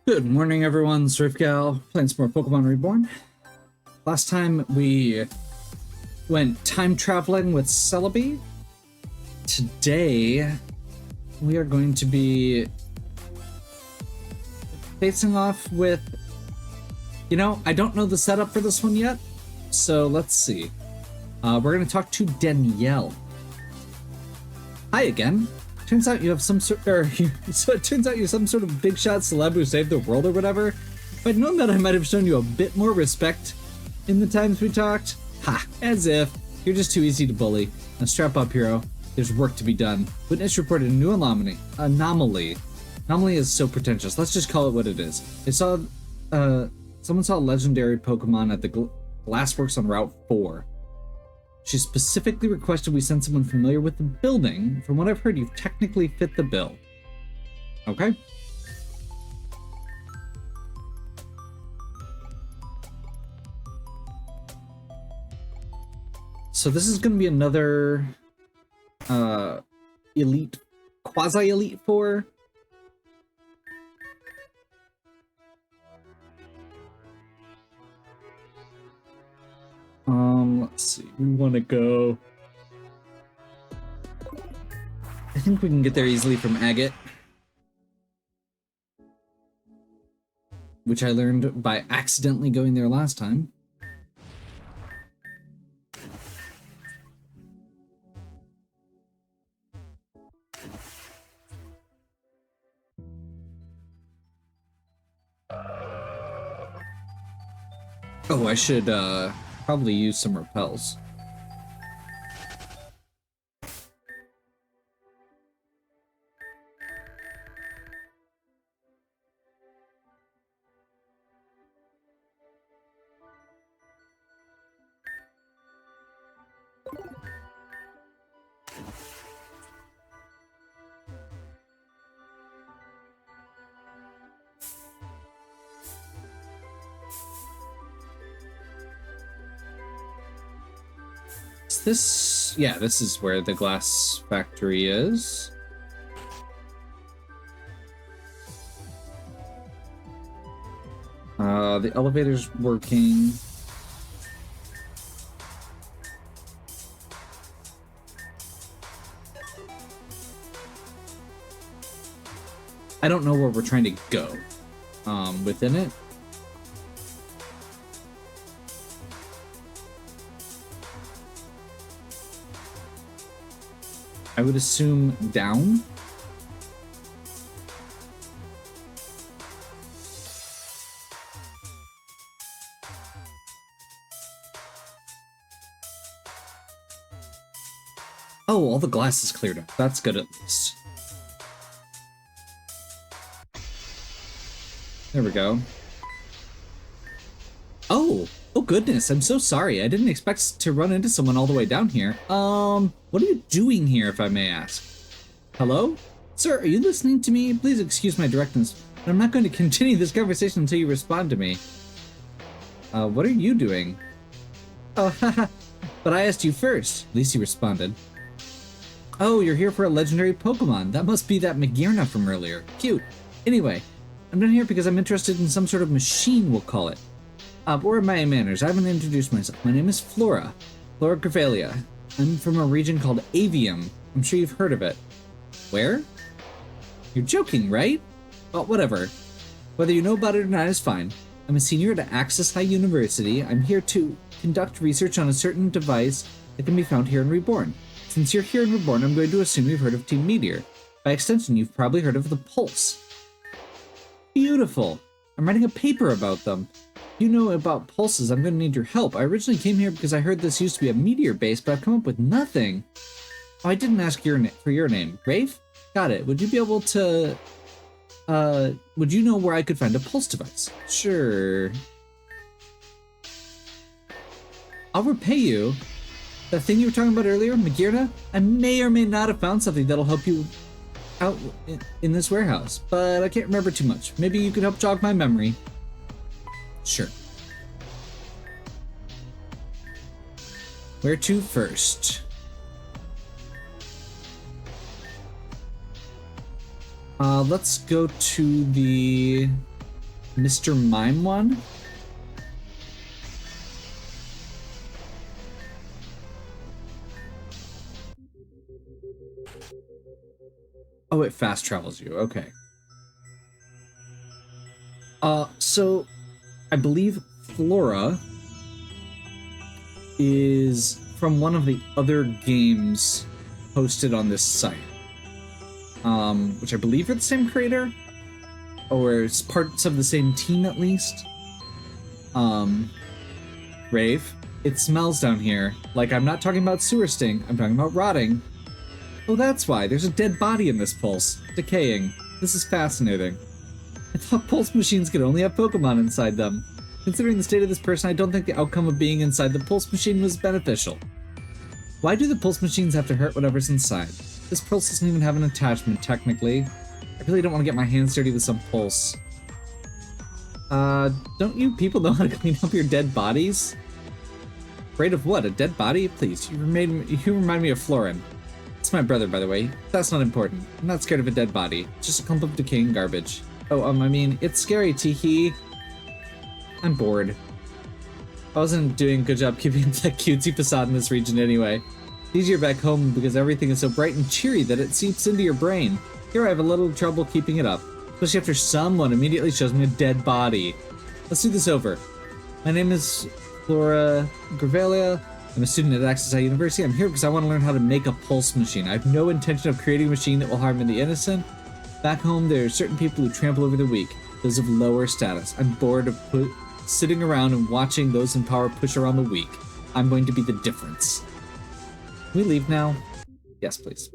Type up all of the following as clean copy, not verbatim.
Good morning, everyone. SurfGal playing some more Pokémon Reborn. Last time we went time traveling with Celebi. Today we are going to be facing off with, I don't know the setup for this one yet, so let's see. We're going to talk to Danielle. Hi again. Turns out you have some sort, so it turns out you're some sort of big shot celeb who saved the world or whatever. If I'd known that, I might have shown you a bit more respect in the times we talked. Ha, as if. You're just too easy to bully. Now strap up, hero. There's work to be done. Witness reported a new anomaly. Anomaly is so pretentious. Let's just call it what it is. Someone saw a legendary Pokemon at the Glassworks on Route 4. She specifically requested we send someone familiar with the building. From what I've heard, you technically fit the bill. Okay. So this is going to be another elite, quasi-elite 4. Let's see. We want to go. I think we can get there easily from Agate, which I learned by accidentally going there last time. Oh, I should probably use some repels. This, yeah, this is where the glass factory is. The elevator's working. I don't know where we're trying to go within it. I would assume down. Oh, all the glass is cleared up. That's good at least. There we go. Oh goodness, I'm so sorry. I didn't expect to run into someone all the way down here. What are you doing here, if I may ask? Hello? Sir, are you listening to me? Please excuse my directness, but I'm not going to continue this conversation until you respond to me. What are you doing? Oh, haha, but I asked you first. At least you responded. Oh, you're here for a legendary Pokemon. That must be that Magearna from earlier. Cute. Anyway, I'm down here because I'm interested in some sort of machine, we'll call it. Where are my manners? I haven't introduced myself. My name is Flora Gravalia. I'm from a region called Avium. I'm sure you've heard of it. Where? You're joking, right? Well, whatever. Whether you know about it or not is fine. I'm a senior at Access High University. I'm here to conduct research on a certain device that can be found here in Reborn. Since you're here in Reborn, I'm going to assume you've heard of Team Meteor. By extension, you've probably heard of the Pulse. Beautiful. I'm writing a paper about them. You know about pulses, I'm going to need your help. I originally came here because I heard this used to be a meteor base, but I've come up with nothing. Oh, I didn't ask for your name. Rafe? Got it. Would you be able to... would you know where I could find a pulse device? Sure. I'll repay you. That thing you were talking about earlier, Magearna? I may or may not have found something that'll help you out in this warehouse, but I can't remember too much. Maybe you could help jog my memory. Sure. Where to first? Let's go to the Mr. Mime one? Oh, it fast travels you. Okay. So I believe Flora is from one of the other games hosted on this site. Which I believe are the same creator, or it's parts of the same team at least. Rave, it smells down here. Like, I'm not talking about sewer stink, I'm talking about rotting. Oh, that's why. There's a dead body in this pulse. Decaying. This is fascinating. I thought pulse machines could only have Pokemon inside them. Considering the state of this person, I don't think the outcome of being inside the pulse machine was beneficial. Why do the pulse machines have to hurt whatever's inside? This pulse doesn't even have an attachment, technically. I really don't want to get my hands dirty with some pulse. Don't you people know how to clean up your dead bodies? Afraid of what? A dead body? Please, you remind me of Florin. It's my brother, by the way. That's not important. I'm not scared of a dead body. It's just a clump of decaying garbage. Oh, I mean, it's scary, teehee. I'm bored. I wasn't doing a good job keeping that cutesy facade in this region anyway. It's easier back home because everything is so bright and cheery that it seeps into your brain. Here I have a little trouble keeping it up, especially after someone immediately shows me a dead body. Let's do this over. My name is Flora Gravelia. I'm a student at Access High University. I'm here because I want to learn how to make a pulse machine. I have no intention of creating a machine that will harm the innocent. Back home, there are certain people who trample over the weak, those of lower status. I'm bored of sitting around and watching those in power push around the weak. I'm going to be the difference. Can we leave now? Yes, please.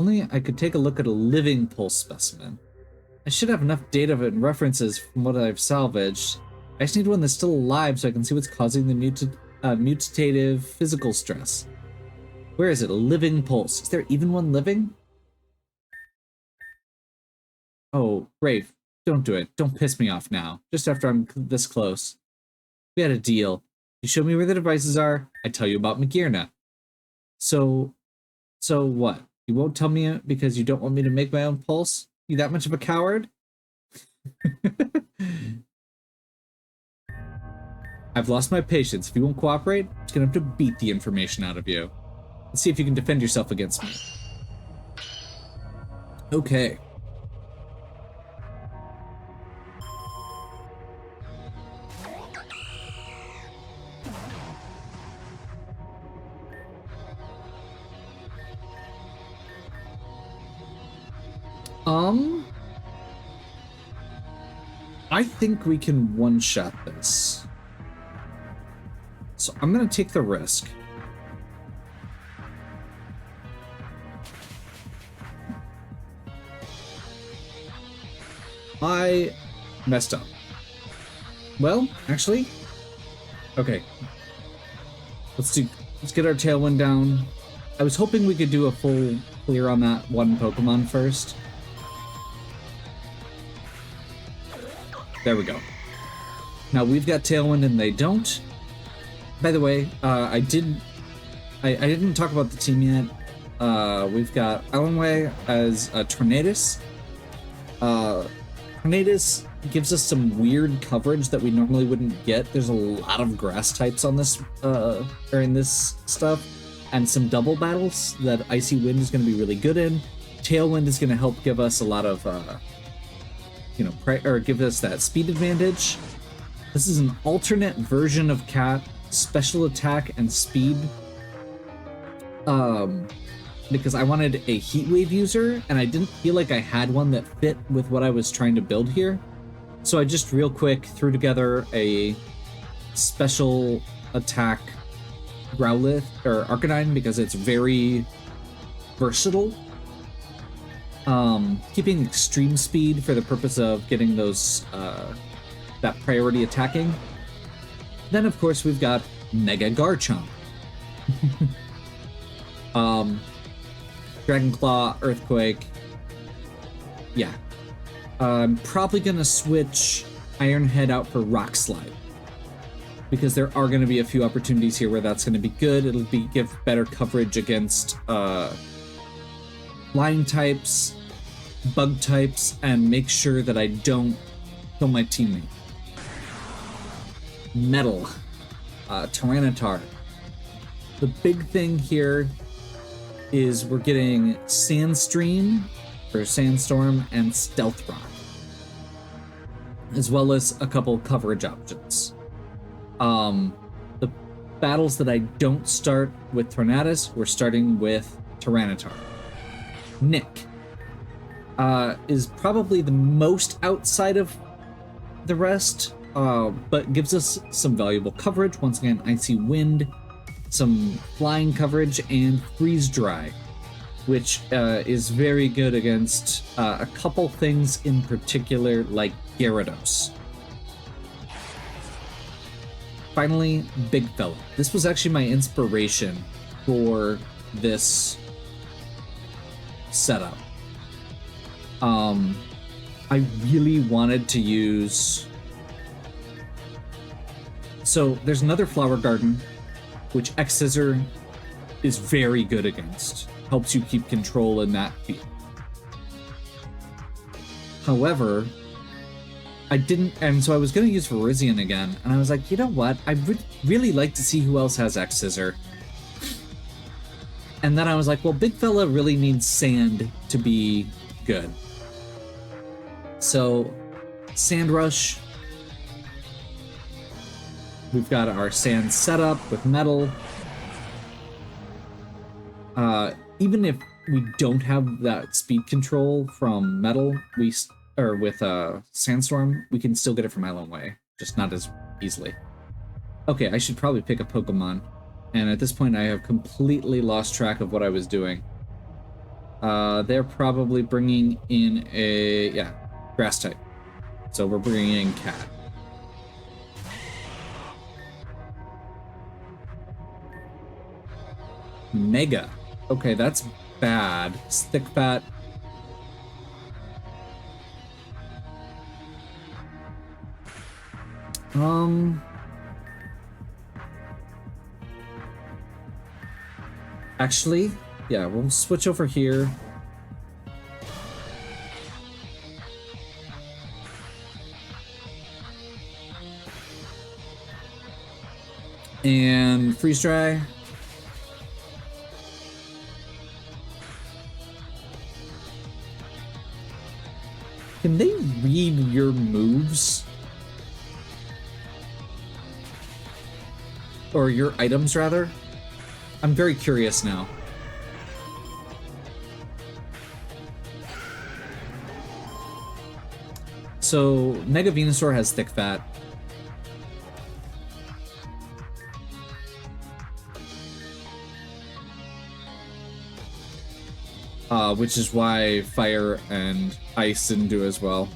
Only I could take a look at a living pulse specimen. I should have enough data and references from what I've salvaged. I just need one that's still alive so I can see what's causing the mutative physical stress. Where is it? A living pulse. Is there even one living? Oh, Rafe, don't do it. Don't piss me off now. Just after I'm this close. We had a deal. You show me where the devices are, I tell you about Magirna. So what? You won't tell me because you don't want me to make my own pulse? You that much of a coward? I've lost my patience. If you won't cooperate, I'm just gonna have to beat the information out of you. Let's see if you can defend yourself against me. Okay. I think we can one-shot this. So I'm gonna take the risk. I messed up. Well, actually, okay. Let's get our Tailwind down. I was hoping we could do a full clear on that one Pokemon first. There we go. Now we've got Tailwind and they don't. By the way, I didn't talk about the team yet. We've got Ellenway as a Tornadus. Tornadus gives us some weird coverage that we normally wouldn't get. There's a lot of grass types on this, or in this stuff, and some double battles that Icy Wind is going to be really good in. Tailwind is going to help give us a lot of, give us that speed advantage. This is an alternate version of Cat, special attack and speed. Because I wanted a Heat Wave user, and I didn't feel like I had one that fit with what I was trying to build here. So I just real quick threw together a special attack Growlithe, or Arcanine, because it's very versatile. Keeping extreme speed for the purpose of getting those, that priority attacking. Then, of course, we've got Mega Garchomp. Dragon Claw, Earthquake. Yeah. I'm probably gonna switch Iron Head out for Rock Slide, because there are gonna be a few opportunities here where that's gonna be good. It'll give better coverage against line types. bug types and make sure that I don't kill my teammate. Metal. Tyranitar. The big thing here is we're getting Sandstream, or Sandstorm, and Stealth Rock, as well as a couple coverage options. The battles that I don't start with Tornadus, we're starting with Tyranitar. Nick is probably the most outside of the rest, but gives us some valuable coverage. Once again, Icy Wind, some flying coverage, and Freeze Dry, which is very good against a couple things in particular, like Gyarados. Finally, Big Fella. This was actually my inspiration for this setup. I really wanted to use... So there's another Flower Garden, which X-Scissor is very good against. Helps you keep control in that field. However, I didn't, and so I was going to use Virizion again, and I was like, you know what? I would really like to see who else has X-Scissor. And then I was like, well, Big Fella really needs Sand to be good. So, Sand Rush. We've got our Sand setup with Metal. Even if we don't have that speed control from Metal, or with Sandstorm, we can still get it from Island Way, just not as easily. Okay, I should probably pick a Pokemon, and at this point I have completely lost track of what I was doing. They're probably bringing in a, grass type. So we're bringing in Cat. Mega. Okay, that's bad. Stick Fat. Actually, yeah, we'll switch over here. And Freeze Dry. Can they read your moves? Or your items, rather? I'm very curious now. So, Mega Venusaur has Thick Fat. Which is why Fire and Ice didn't do as well.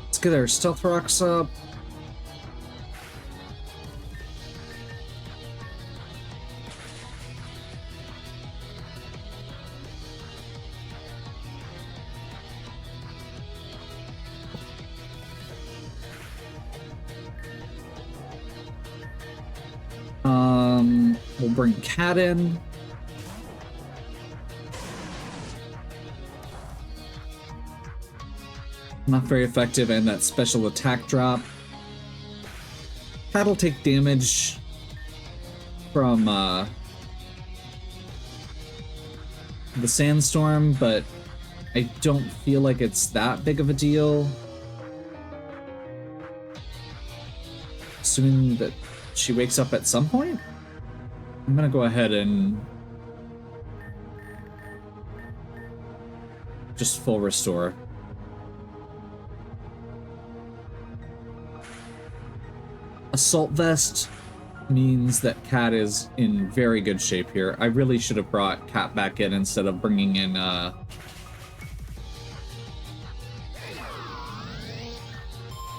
Let's get our Stealth Rocks up. We'll bring Cat in. Not very effective, and that special attack drop. Cat'll take damage from the Sandstorm, but I don't feel like it's that big of a deal. Assuming that she wakes up at some point? I'm gonna go ahead and just full restore. Assault Vest means that Cat is in very good shape here. I really should have brought Cat back in instead of bringing in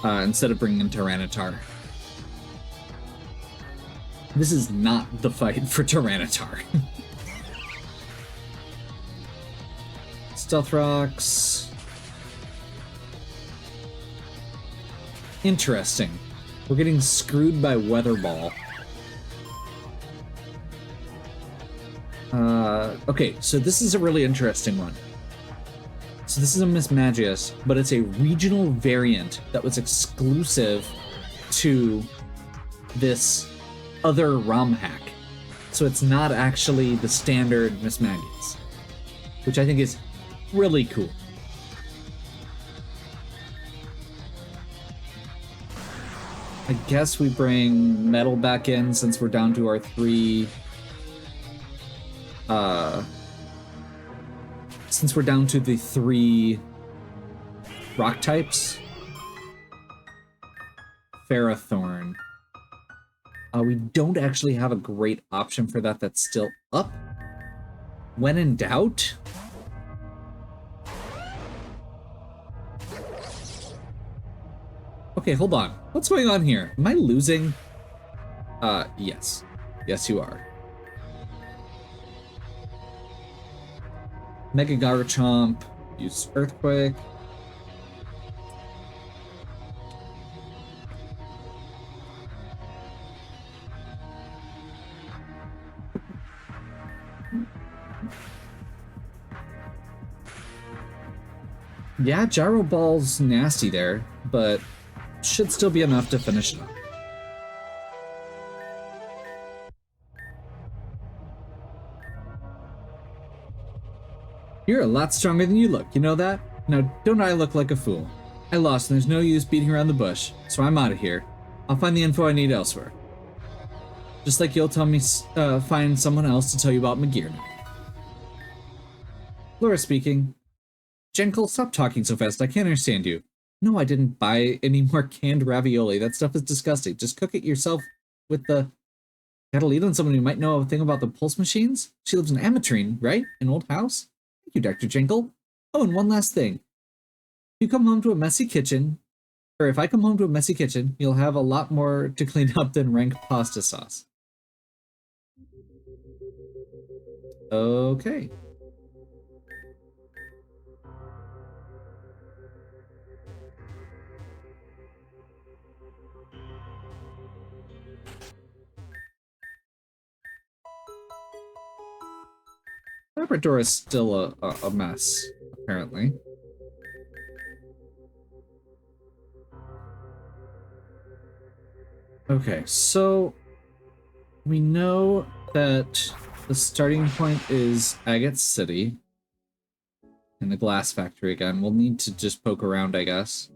Tyranitar. This is not the fight for Tyranitar. Stealth Rocks. Interesting. We're getting screwed by Weather Ball. Okay, so this is a really interesting one. So this is a Miss Magius, but it's a regional variant that was exclusive to this other ROM hack. So it's not actually the standard Miss Magius, which I think is really cool. I guess we bring Metal back in since we're down to our 3... since we're down to the 3 rock types. Ferrothorn. We don't actually have a great option for that that's still up. When in doubt... Okay, hold on. What's going on here? Am I losing? Yes. Yes, you are. Mega Garchomp. Use Earthquake. Yeah, Gyro Ball's nasty there, but should still be enough to finish it up. You're a lot stronger than you look, you know that? Now, don't I look like a fool? I lost and there's no use beating around the bush, so I'm out of here. I'll find the info I need elsewhere. Just like you'll tell me find someone else to tell you about Magearna. Laura speaking. Jenkel, stop talking so fast, I can't understand you. No, I didn't buy any more canned ravioli. That stuff is disgusting. Just cook it yourself with the... Gotta lead on someone who might know a thing about the pulse machines? She lives in Ametrine, right? An old house? Thank you, Dr. Jenkel. Oh, and one last thing. If you come home to a messy kitchen, or if I come home to a messy kitchen, you'll have a lot more to clean up than rank pasta sauce. Okay. Labrador is still a mess, apparently. Okay, so we know that the starting point is Agate City in the glass factory again. We'll need to just poke around, I guess.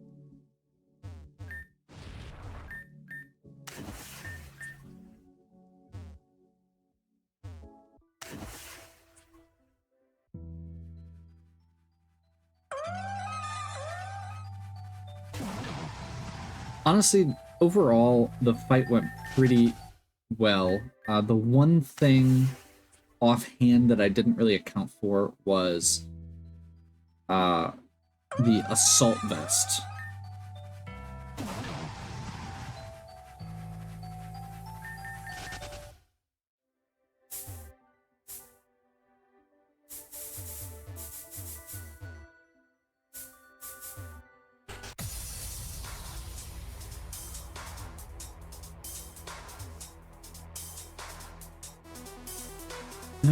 Honestly, overall, the fight went pretty well. The one thing offhand that I didn't really account for was the assault vest.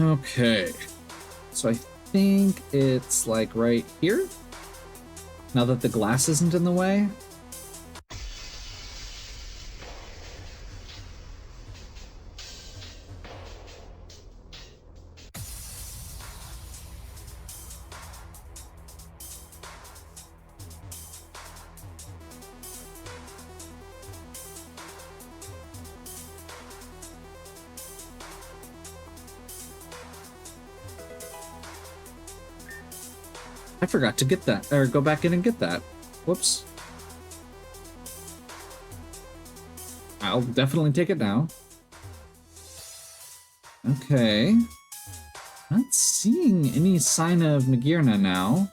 Okay, so I think it's like right here, now that the glass isn't in the way. I forgot to get that, or go back in and get that. Whoops. I'll definitely take it now. Okay. Not seeing any sign of Magearna now.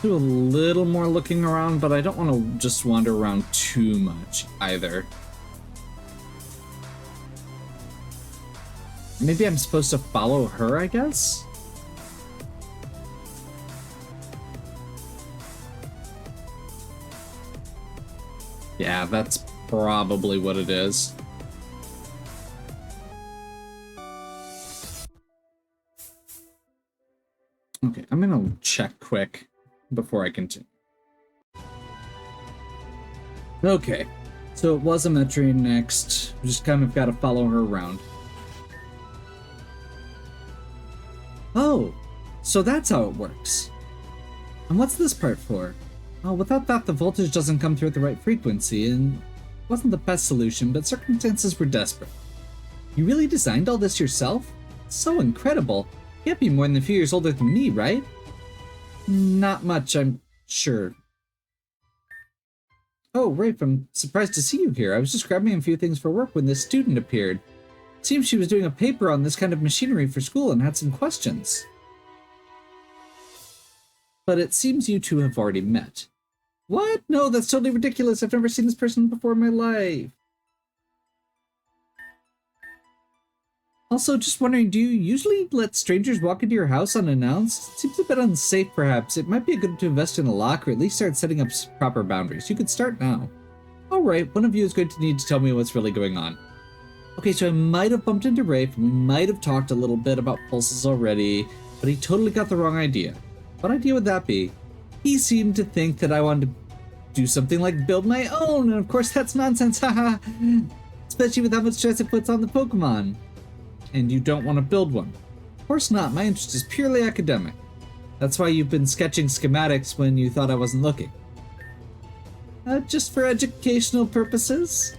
Do a little more looking around, but I don't want to just wander around too much either. Maybe I'm supposed to follow her, I guess? Yeah, that's probably what it is. Okay, I'm gonna check quick before I continue. Okay, so it was a Metroid next. We just kind of gotta follow her around. Oh, so that's how it works. And what's this part for? Oh, without that, the voltage doesn't come through at the right frequency, and it wasn't the best solution, but circumstances were desperate. You really designed all this yourself? So incredible. You can't be more than a few years older than me, right? Not much, I'm sure. Oh, Rafe, I'm surprised to see you here. I was just grabbing a few things for work when this student appeared. It seems she was doing a paper on this kind of machinery for school and had some questions. But it seems you two have already met. What? No, that's totally ridiculous. I've never seen this person before in my life. Also, just wondering, do you usually let strangers walk into your house unannounced? It seems a bit unsafe, perhaps. It might be good to invest in a lock or at least start setting up proper boundaries. You could start now. Alright, one of you is going to need to tell me what's really going on. Okay, so I might have bumped into Rafe, and we might have talked a little bit about pulses already, but he totally got the wrong idea. What idea would that be? He seemed to think that I wanted to do something like build my own, and of course that's nonsense, haha! Especially with how much stress it puts on the Pokémon. And you don't want to build one. Of course not, my interest is purely academic. That's why you've been sketching schematics when you thought I wasn't looking. Just for educational purposes?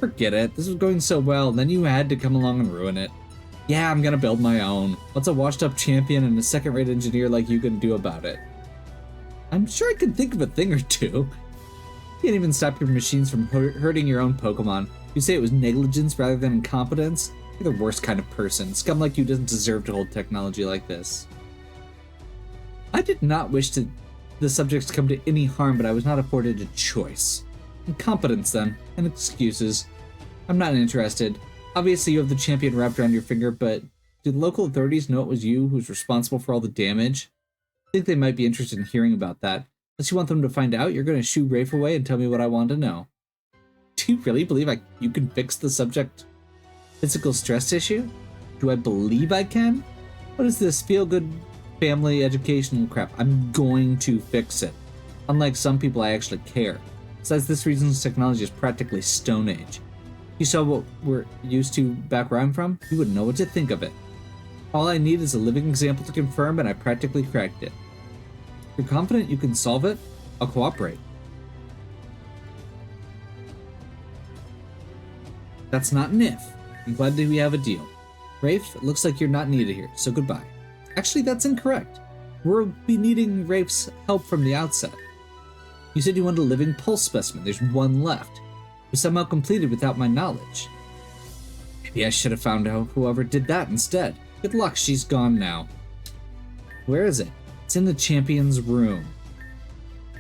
Forget it, this was going so well, then you had to come along and ruin it. Yeah, I'm gonna build my own. What's a washed up champion and a second-rate engineer like you gonna do about it? I'm sure I can think of a thing or two. You can't even stop your machines from hurting your own Pokemon. You say it was negligence rather than incompetence? You're the worst kind of person. Scum like you doesn't deserve to hold technology like this. I did not wish the subjects to come to any harm, but I was not afforded a choice. Incompetence, then, and excuses. I'm not interested. Obviously, you have the champion wrapped around your finger, but do the local authorities know it was you who was responsible for all the damage? I think they might be interested in hearing about that. Unless you want them to find out, you're going to shoo Rafe away and tell me what I want to know. Do you really believe you can fix the subject physical stress issue? Do I believe I can? What is this feel-good family educational crap? I'm going to fix it. Unlike some people, I actually care. Besides this reason's technology is practically Stone Age. You saw what we're used to back where I'm from? You wouldn't know what to think of it. All I need is a living example to confirm, and I practically cracked it. If you're confident you can solve it, I'll cooperate. That's not an if. I'm glad that we have a deal. Rafe, it looks like you're not needed here, so goodbye. Actually, that's incorrect. We'll be needing Rafe's help from the outset. You said you wanted a living pulse specimen. There's one left. It was somehow completed without my knowledge. Maybe I should have found out whoever did that instead. Good luck, she's gone now. Where is it? It's in the champion's room.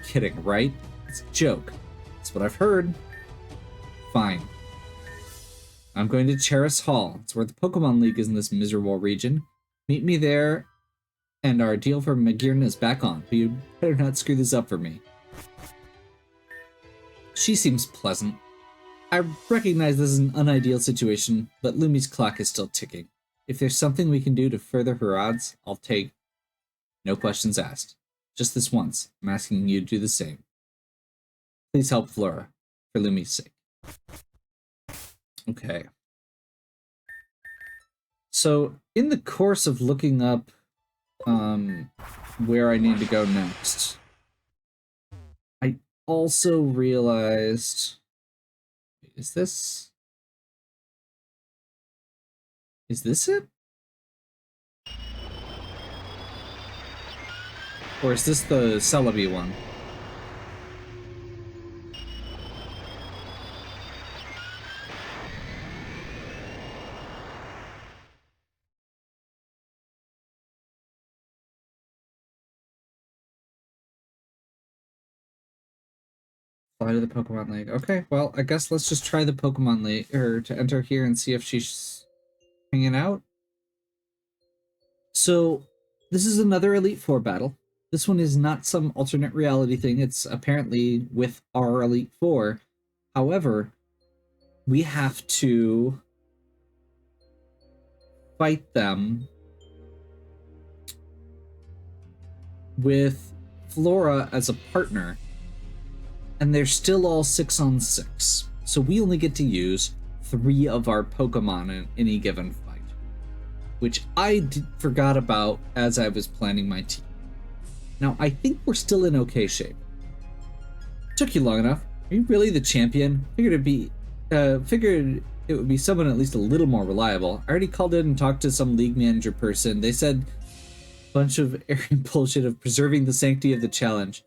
Kidding, right? It's a joke. That's what I've heard. Fine. I'm going to Cheris Hall. It's where the Pokemon League is in this miserable region. Meet me there, and our deal for Magirna is back on, but you better not screw this up for me. She seems pleasant. I recognize this is an unideal situation, but Lumi's clock is still ticking. If there's something we can do to further her odds, I'll take. No questions asked. Just this once, I'm asking you to do the same. Please help Flora, for Lumi's sake. Okay. So, in the course of looking up where I need to go next, I also realized... Is this it? Or is this the Celebi one? Fly to the Pokemon League. Okay, well, I guess let's just try the Pokemon League, or to enter here and see if she's hanging out. So, this is another Elite Four battle. This one is not some alternate reality thing. It's apparently with our Elite Four. However, we have to fight them with Flora as a partner. And they're still all 6-on-6. So we only get to use 3 of our Pokemon in any given fight. Which I forgot about as I was planning my team. Now, I think we're still in okay shape. Took you long enough. Are you really the champion? Figured it would be someone at least a little more reliable. I already called in and talked to some league manager person. They said a bunch of airy bullshit of preserving the sanctity of the challenge.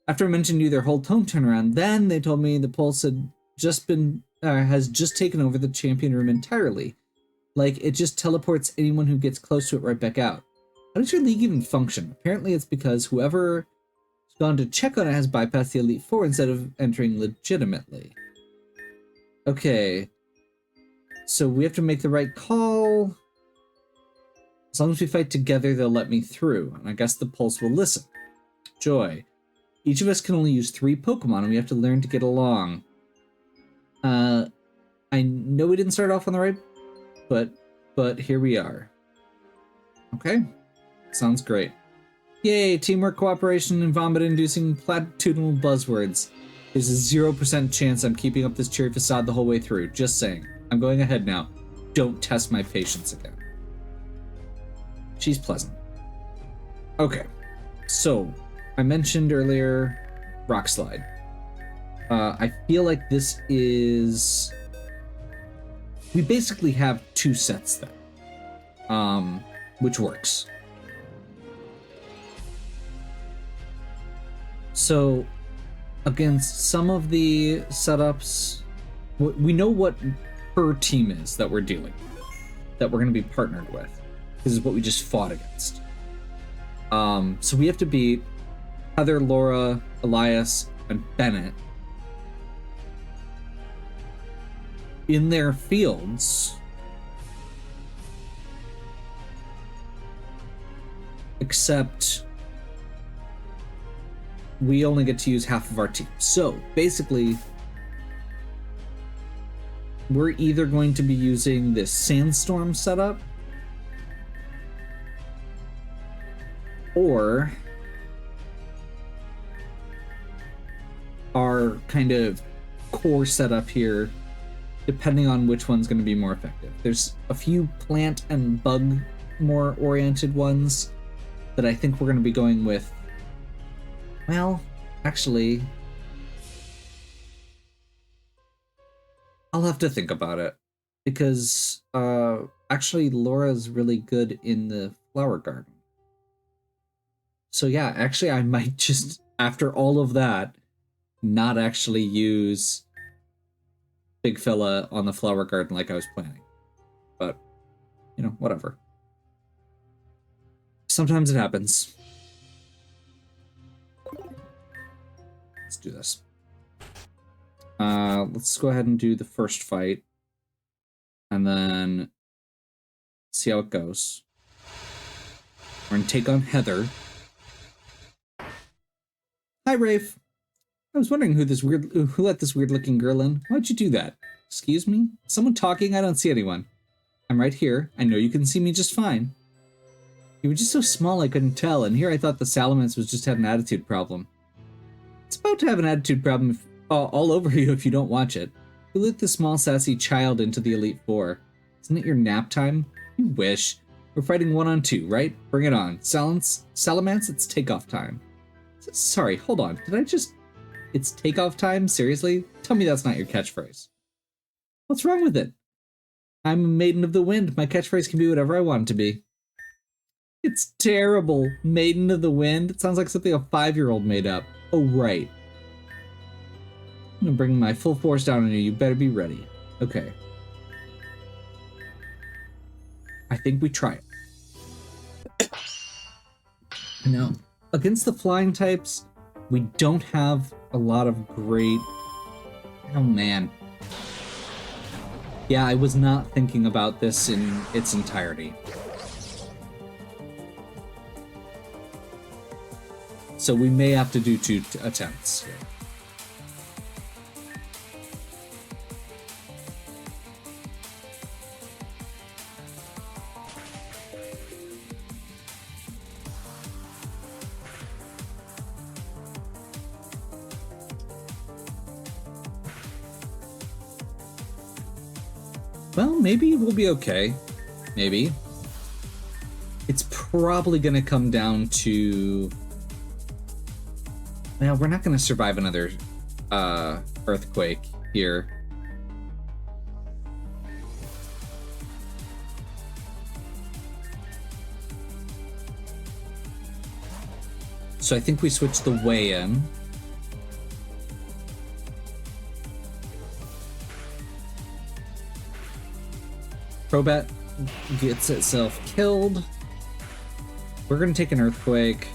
After I mentioned you, their whole tone turned around. Then they told me the Pulse has just taken over the champion room entirely. Like, it just teleports anyone who gets close to it right back out. How does your league even function? Apparently it's because whoever's gone to check on it has bypassed the Elite Four instead of entering legitimately. Okay. So we have to make the right call. As long as we fight together, they'll let me through. And I guess the Pulse will listen. Joy. Each of us can only use 3 Pokemon, and we have to learn to get along. I know we didn't start off on the right, but here we are. Okay, sounds great. Yay, teamwork, cooperation, and vomit-inducing platitudinal buzzwords. There's a 0% chance I'm keeping up this cheery facade the whole way through. Just saying. I'm going ahead now. Don't test my patience again. She's pleasant. Okay, so I mentioned earlier Rock Slide. I feel like this is... We basically have 2 sets then, which works. So, against some of the setups, we know what her team is that we're dealing with, that we're going to be partnered with. This is what we just fought against. So we have to beat Heather, Laura, Elias, and Bennett in their fields, except we only get to use half of our team. So basically, we're either going to be using this Sandstorm setup, or our kind of core setup here, depending on which one's going to be more effective. There's a few plant and bug more oriented ones that I think we're going to be going with. Well, actually, I'll have to think about it, because actually Laura's really good in the flower garden. So yeah, actually I might just, after all of that, not actually use Big Fella on the flower garden like I was planning. But, you know, whatever. Sometimes it happens. Let's do this. Let's go ahead and do the first fight, and then see how it goes. We're gonna take on Heather. Hi, Rafe. I was wondering who let this weird looking girl in. Why'd you do that? Excuse me? Someone talking? I don't see anyone. I'm right here. I know you can see me just fine. You were just so small I couldn't tell, and here I thought the Salamence was just had an attitude problem. It's about to have an attitude problem all over you if you don't watch it. You let the small sassy child into the Elite Four. Isn't it your nap time? You wish. We're fighting 1-on-2, right? Bring it on. Salamence, it's takeoff time. Sorry, hold on. Did I just... It's takeoff time? Seriously? Tell me that's not your catchphrase. What's wrong with it? I'm a maiden of the wind. My catchphrase can be whatever I want it to be. It's terrible. Maiden of the wind? It sounds like something a 5-year-old made up. Oh, right. I'm gonna bring my full force down on you. You better be ready. Okay. I think we try it. Now, against the flying types, We don't have a lot of great... Oh, man. Yeah, I was not thinking about this in its entirety. So we may have to do 2 attempts here. Well, maybe we'll be okay. Maybe. It's probably going to come down to... Well, we're not going to survive another earthquake here. So I think we switch the way in. Crobat gets itself killed. We're going to take an earthquake.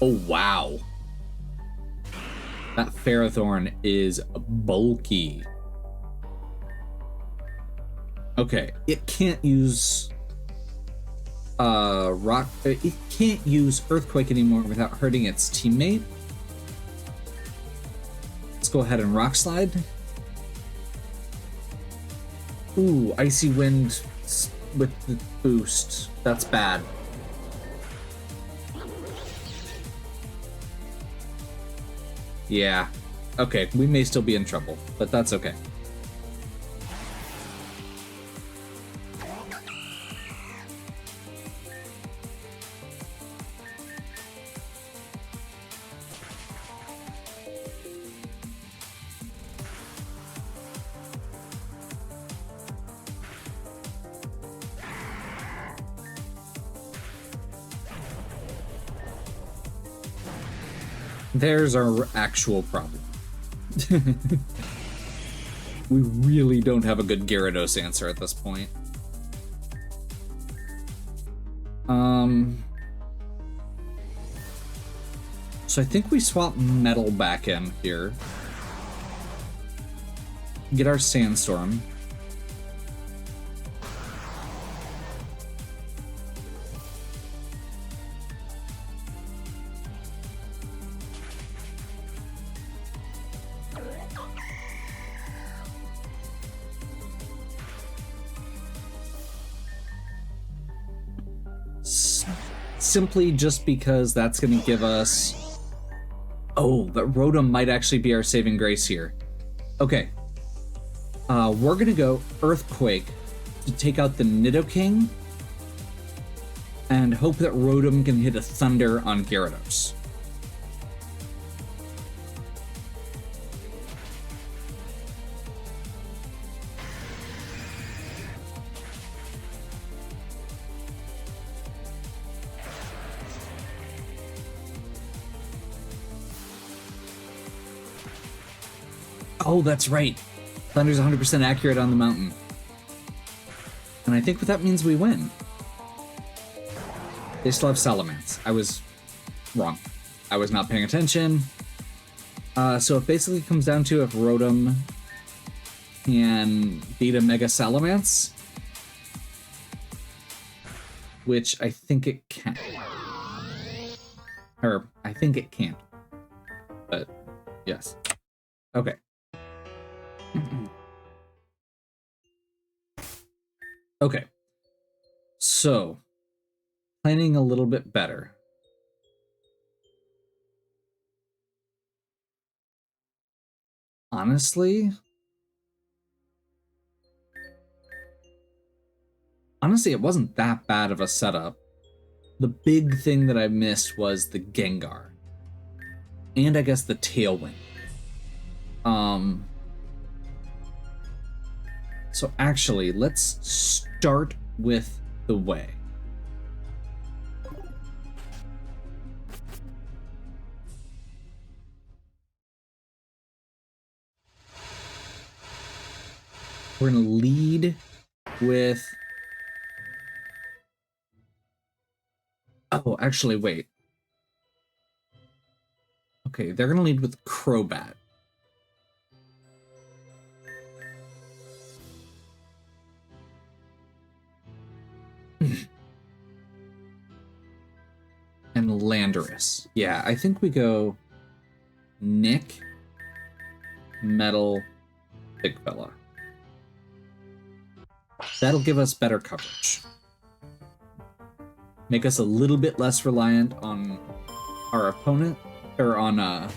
Oh, wow. That Ferrothorn is bulky. Okay, it can't use it can't use Earthquake anymore without hurting its teammate. Let's go ahead and Rock Slide. Ooh, Icy Wind with the boost. That's bad. Yeah. Okay, we may still be in trouble, but that's okay. There's our actual problem. We really don't have a good Gyarados answer at this point. So I think we swap Metal back in here. Get our Sandstorm. Simply just because that's going to give us... Oh, but Rotom might actually be our saving grace here. Okay. We're going to go Earthquake to take out the Nidoking and hope that Rotom can hit a Thunder on Gyarados. Oh, that's right. Thunder's 100% accurate on the mountain. And I think what that means we win. They still have Salamence. I was wrong. I was not paying attention. So it basically comes down to if Rotom can beat a Mega Salamence, which I think it can. Or, I think it can't. But, yes. Okay. Okay, so planning a little bit better. Honestly, it wasn't that bad of a setup. The big thing that I missed was the Gengar. And I guess the Tailwind. So actually, let's start with the way. We're gonna lead with Oh, actually, wait. Okay, they're gonna lead with Crobat. And Landorus. Yeah, I think we go Nick, Metal, Big Fella. That'll give us better coverage. Make us a little bit less reliant on our opponent, or on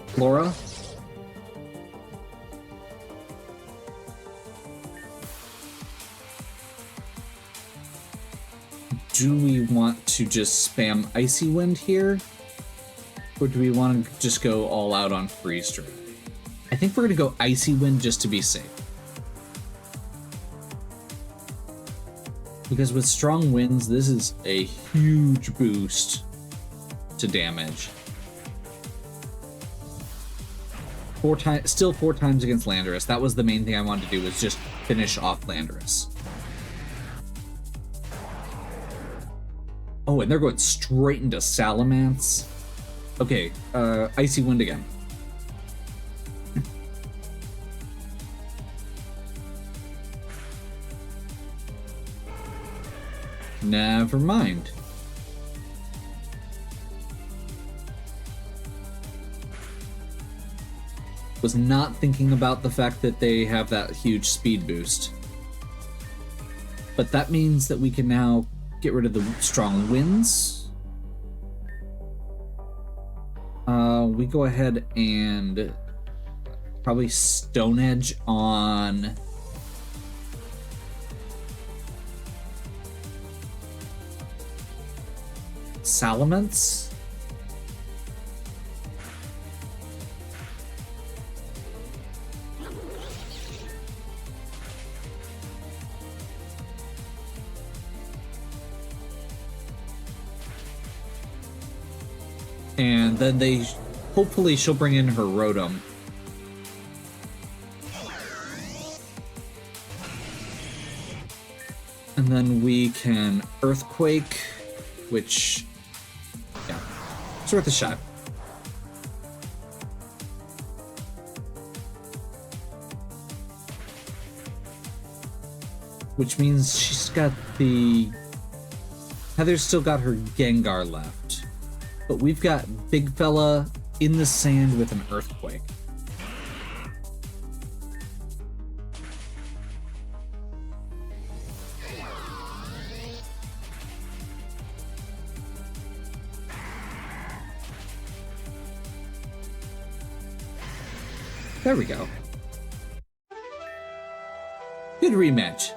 Flora. Do we want to just spam Icy Wind here? Or do we want to just go all out on Freeze Dry? I think we're going to go Icy Wind just to be safe. Because with strong winds, this is a huge boost to damage. Still 4 times against Landorus. That was the main thing I wanted to do, was just finish off Landorus. Oh, and they're going straight into Salamence. Okay, Icy Wind again. Never mind. Was not thinking about the fact that they have that huge speed boost. But that means that we can now get rid of the strong winds. We go ahead and probably Stone Edge on Salamence. And then hopefully she'll bring in her Rotom. And then we can Earthquake, which, yeah, it's worth a shot. Which means she's got Heather's still got her Gengar left. But we've got Big Fella in the sand with an Earthquake. There we go. Good rematch.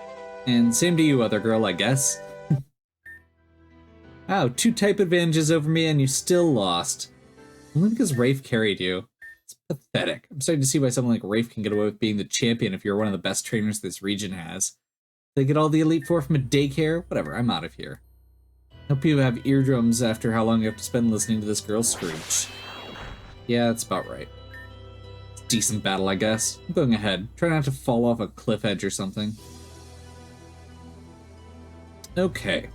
And same to you, other girl, I guess. Wow, 2 type advantages over me and you still lost. Only because Rafe carried you. It's pathetic. I'm starting to see why someone like Rafe can get away with being the champion if you're one of the best trainers this region has. They get all the Elite Four from a daycare? Whatever, I'm out of here. Hope you have eardrums after how long you have to spend listening to this girl screech. Yeah, that's about right. Decent battle, I guess. I'm going ahead. Try not to fall off a cliff edge or something. Okay.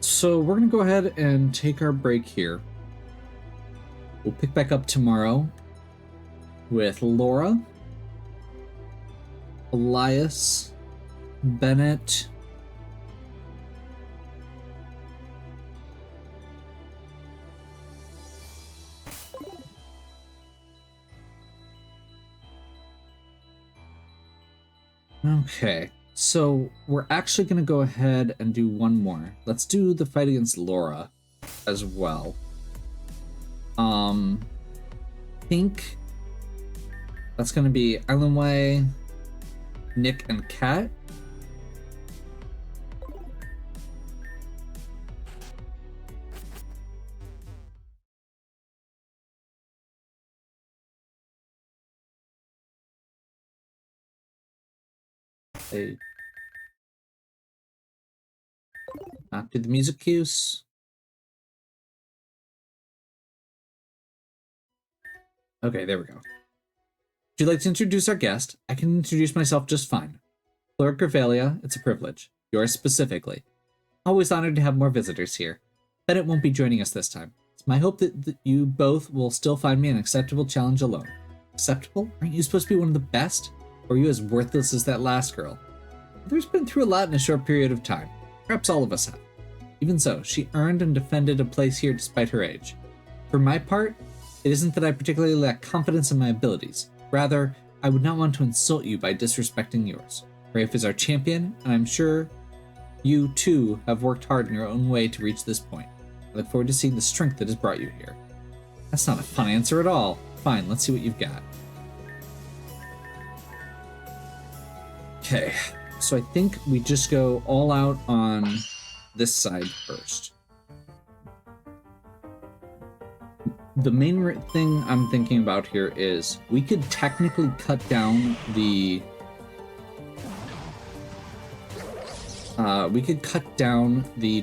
So we're going to go ahead and take our break here. We'll pick back up tomorrow with Laura, Elias, Bennett, okay, so we're actually going to go ahead and do one more. Let's do the fight against Laura as well. Think that's going to be Island Way, Nick, and Kat. Not do the music cues. Okay, there we go. Would you like to introduce our guest? I can introduce myself just fine. Flora Gravelia, it's a privilege. Yours specifically. Always honored to have more visitors here. Bennett won't be joining us this time. It's my hope that you both will still find me an acceptable challenge alone. Acceptable? Aren't you supposed to be one of the best? Or are you as worthless as that last girl? Mother's been through a lot in a short period of time. Perhaps all of us have. Even so, she earned and defended a place here despite her age. For my part, it isn't that I particularly lack confidence in my abilities. Rather, I would not want to insult you by disrespecting yours. Rafe is our champion, and I'm sure you, too, have worked hard in your own way to reach this point. I look forward to seeing the strength that has brought you here. That's not a fun answer at all. Fine, let's see what you've got. Okay, so I think we just go all out on this side first. The main thing I'm thinking about here is we could technically cut down the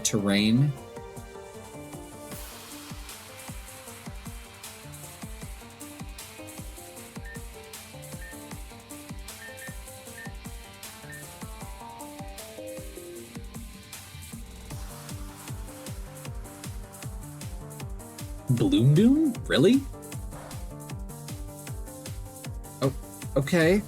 terrain. Bloom Doom? Really? Oh, okay.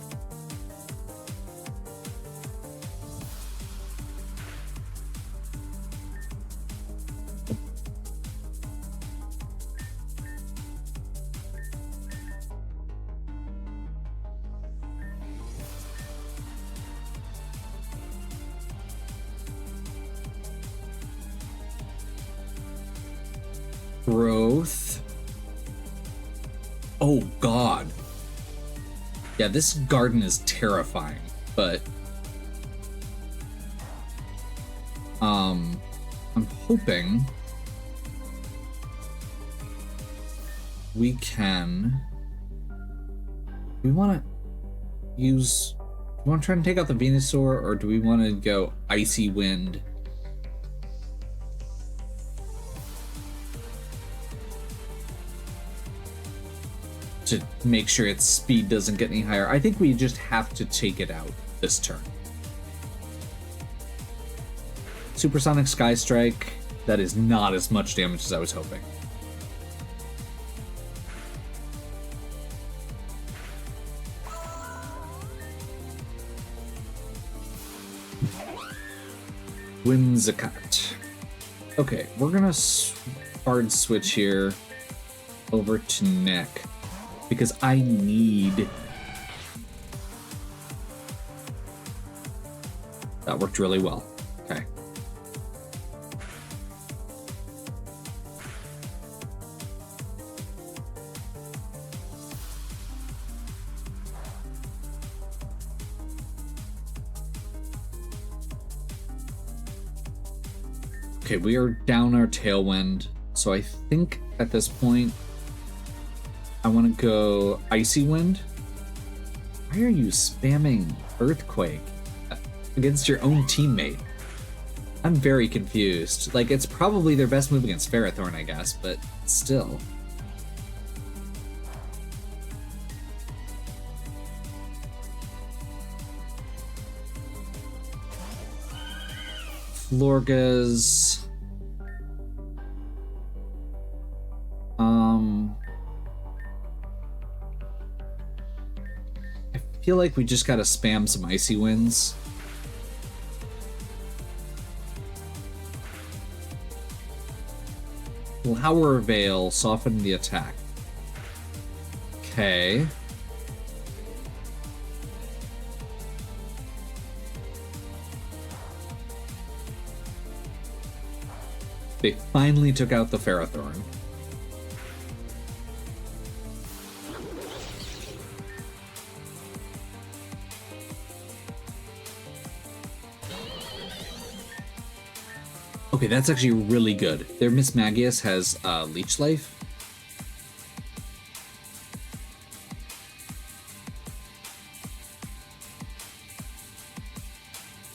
Growth. Oh god. Yeah, this garden is terrifying, but I'm hoping we can. We want to try and take out the Venusaur, or do we want to go Icy Wind? To make sure its speed doesn't get any higher. I think we just have to take it out this turn. Supersonic Sky Strike. That is not as much damage as I was hoping. Whimsicott. Okay, we're gonna hard switch here over to Neck. Because I need... That worked really well. Okay. Okay, we are down our Tailwind, so I think at this point I want to go Icy Wind. Why are you spamming Earthquake against your own teammate? I'm very confused. Like, it's probably their best move against Ferrothorn, I guess, but still. Florgas. I feel like we just gotta spam some Icy Winds. Flower Veil, soften the attack. Okay. They finally took out the Ferrothorn. Okay, that's actually really good. Their Miss Magius has Leech Life.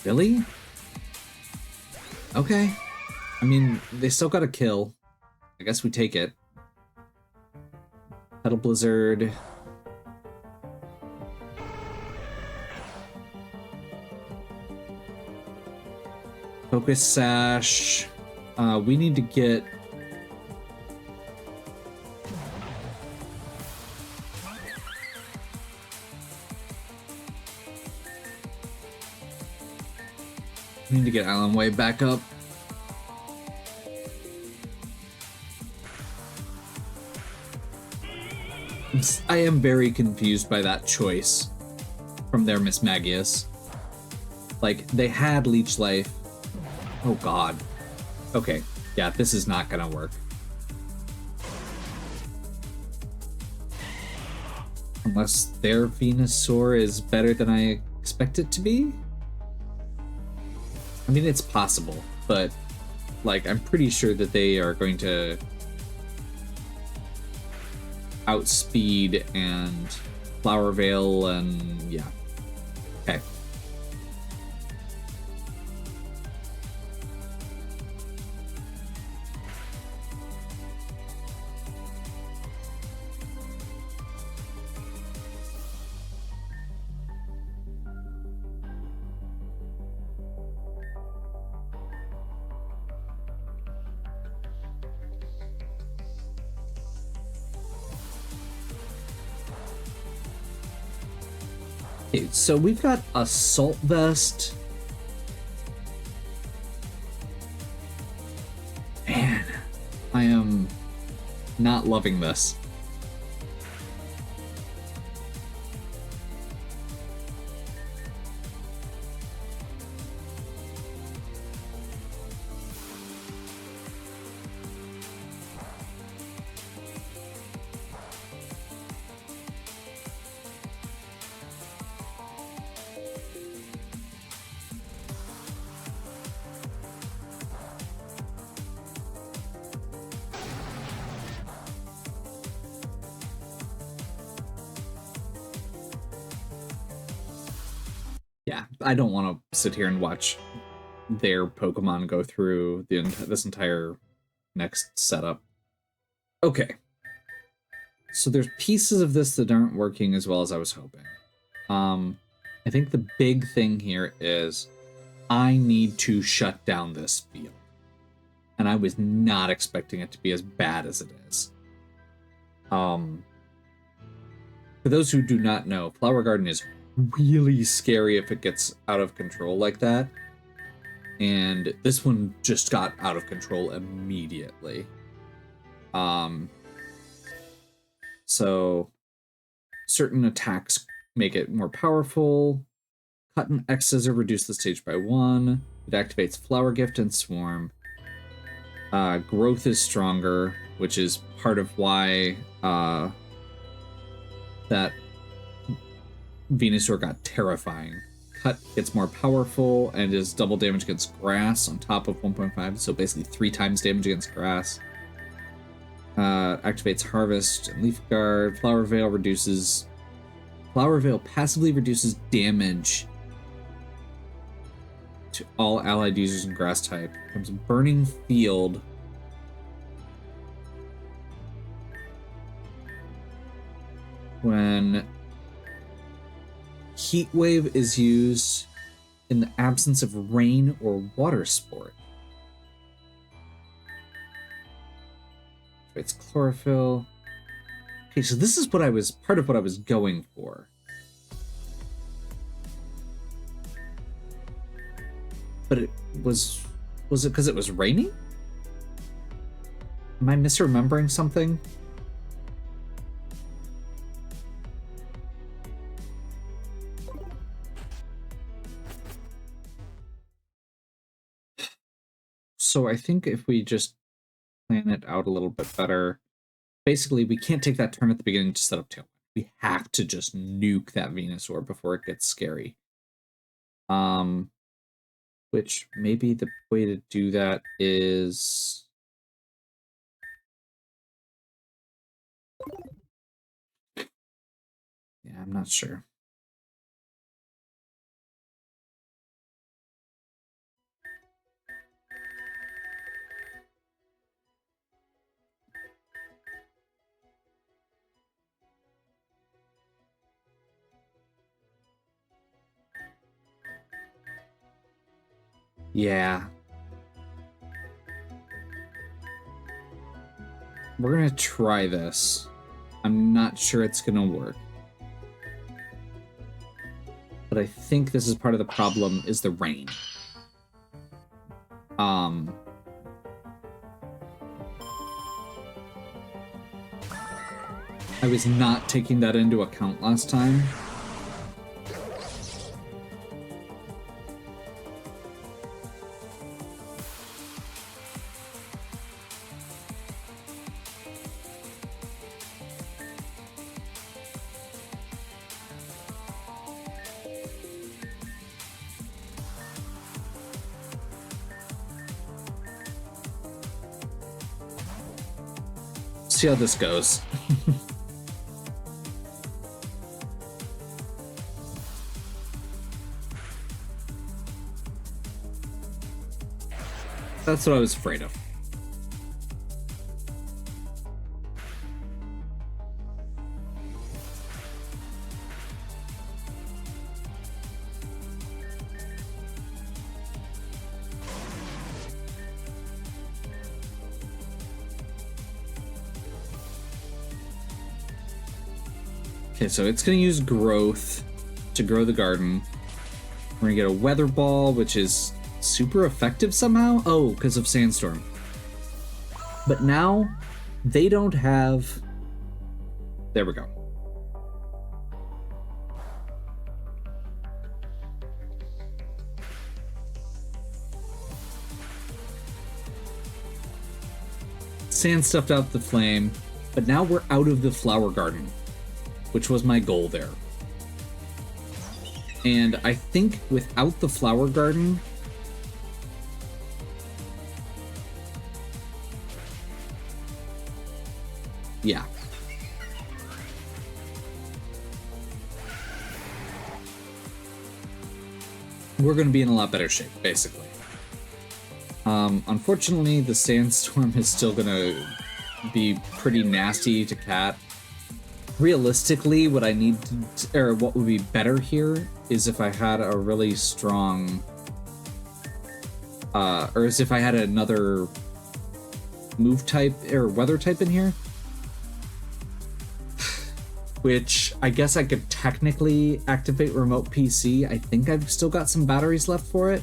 Really? Okay. I mean, they still got a kill. I guess we take it. Petal Blizzard. Focus Sash. We need to get... We need to get Island Wave back up. I am very confused by that choice from their Miss Magius. Like, they had Leech Life. Oh god. Okay, yeah, this is not gonna work. Unless their Venusaur is better than I expect it to be? I mean, it's possible, but, like, I'm pretty sure that they are going to outspeed and Flower Veil and, yeah. Okay. Okay, so we've got Assault Vest. Man, I am not loving this. Yeah, I don't want to sit here and watch their Pokemon go through this entire next setup. Okay. So there's pieces of this that aren't working as well as I was hoping. I think the big thing here is I need to shut down this field. And I was not expecting it to be as bad as it is. For those who do not know, Flower Garden is really scary if it gets out of control like that. And this one just got out of control immediately. So certain attacks make it more powerful. Cut and X Scissor reduce the stage by 1. It activates Flower Gift and Swarm. Growth is stronger, which is part of why that Venusaur got terrifying. Cut gets more powerful and is double damage against grass on top of 1.5, so basically 3 times damage against grass. Activates Harvest and Leaf Guard. Flower Veil passively reduces damage to all allied users in grass type. Becomes a Burning Field. When Heat Wave is used in the absence of rain or water sport. It's Chlorophyll. Okay, so this is part of what I was going for. But it was it because it was raining? Am I misremembering something? So I think if we just plan it out a little bit better, basically we can't take that turn at the beginning to set up Tailwind. We have to just nuke that Venusaur before it gets scary. Which maybe the way to do that is... Yeah, I'm not sure. Yeah. We're gonna try this. I'm not sure it's gonna work. But I think this is part of the problem, is the rain. I was not taking that into account last time. See how this goes. That's what I was afraid of. Okay, so it's going to use growth to grow the garden. We're going to get a weather ball, which is super effective somehow. Oh, because of sandstorm. But now they don't have... There we go. Sand stuffed out the flame, but now we're out of the flower garden, which was my goal there. And I think without the flower garden, yeah. We're going to be in a lot better shape, basically. Unfortunately, the sandstorm is still going to be pretty nasty to cat. Realistically, what I need to, or what would be better here is if I had a really strong, or as if I had another move type or weather type in here. Which I guess I could technically activate remote PC. I think I've still got some batteries left for it.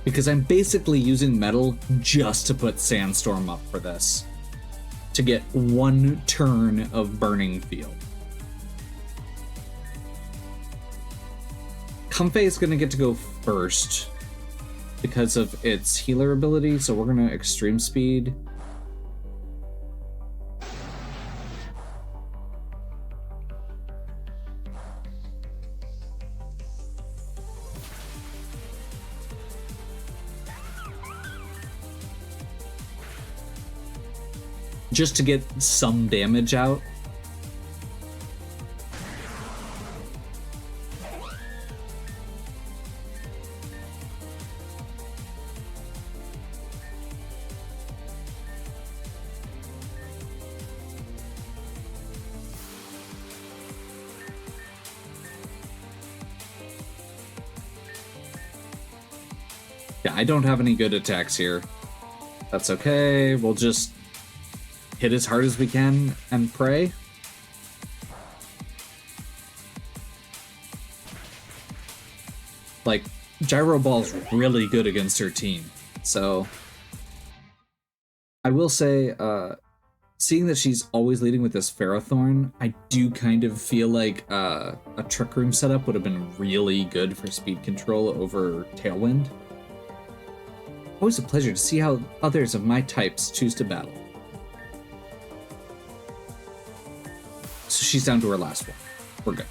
Because I'm basically using metal just to put sandstorm up for this. To get one turn of burning field. Comfey is going to get to go first because of its healer ability, so we're going to extreme speed. Just to get some damage out. Yeah, I don't have any good attacks here. That's okay. We'll just hit as hard as we can and pray. Like, Gyro Ball's really good against her team. So, I will say, seeing that she's always leading with this Ferrothorn, I do kind of feel like a Trick Room setup would have been really good for speed control over Tailwind. Always a pleasure to see how others of my types choose to battle. So she's down to her last one. We're good.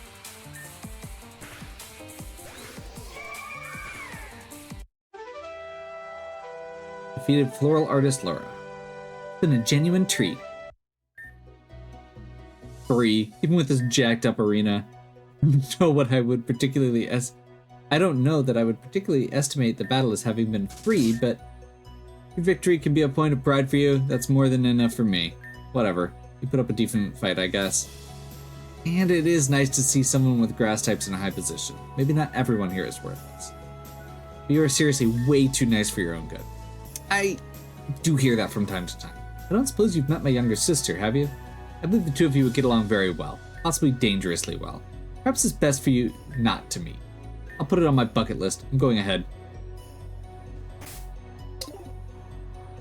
Defeated Floral Artist Laura. It's been a genuine treat. 3. Even with this jacked up arena, I don't know that I would particularly estimate the battle as having been free, but Your victory can be a point of pride for you. That's more than enough for me. Whatever. You put up a decent fight, I guess. And it is nice to see someone with grass types in a high position. Maybe not everyone here is worthless. But you are seriously way too nice for your own good. I do hear that from time to time. I don't suppose you've met my younger sister, have you? I believe the two of you would get along very well. Possibly dangerously well. Perhaps it's best for you not to meet. I'll put it on my bucket list. I'm going ahead.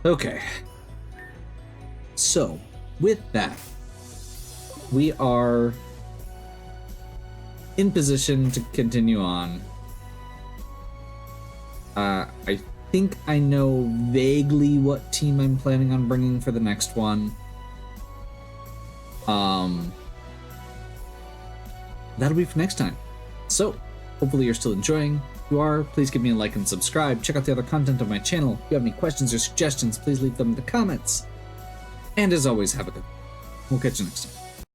Okay. So, with that, we are in position to continue on. I think I know vaguely what team I'm planning on bringing for the next one. That'll be for next time. So, hopefully you're still enjoying. If you are, please give me a like and subscribe. Check out the other content on my channel. If you have any questions or suggestions, please leave them in the comments. And as always, have a good one. We'll catch you next time.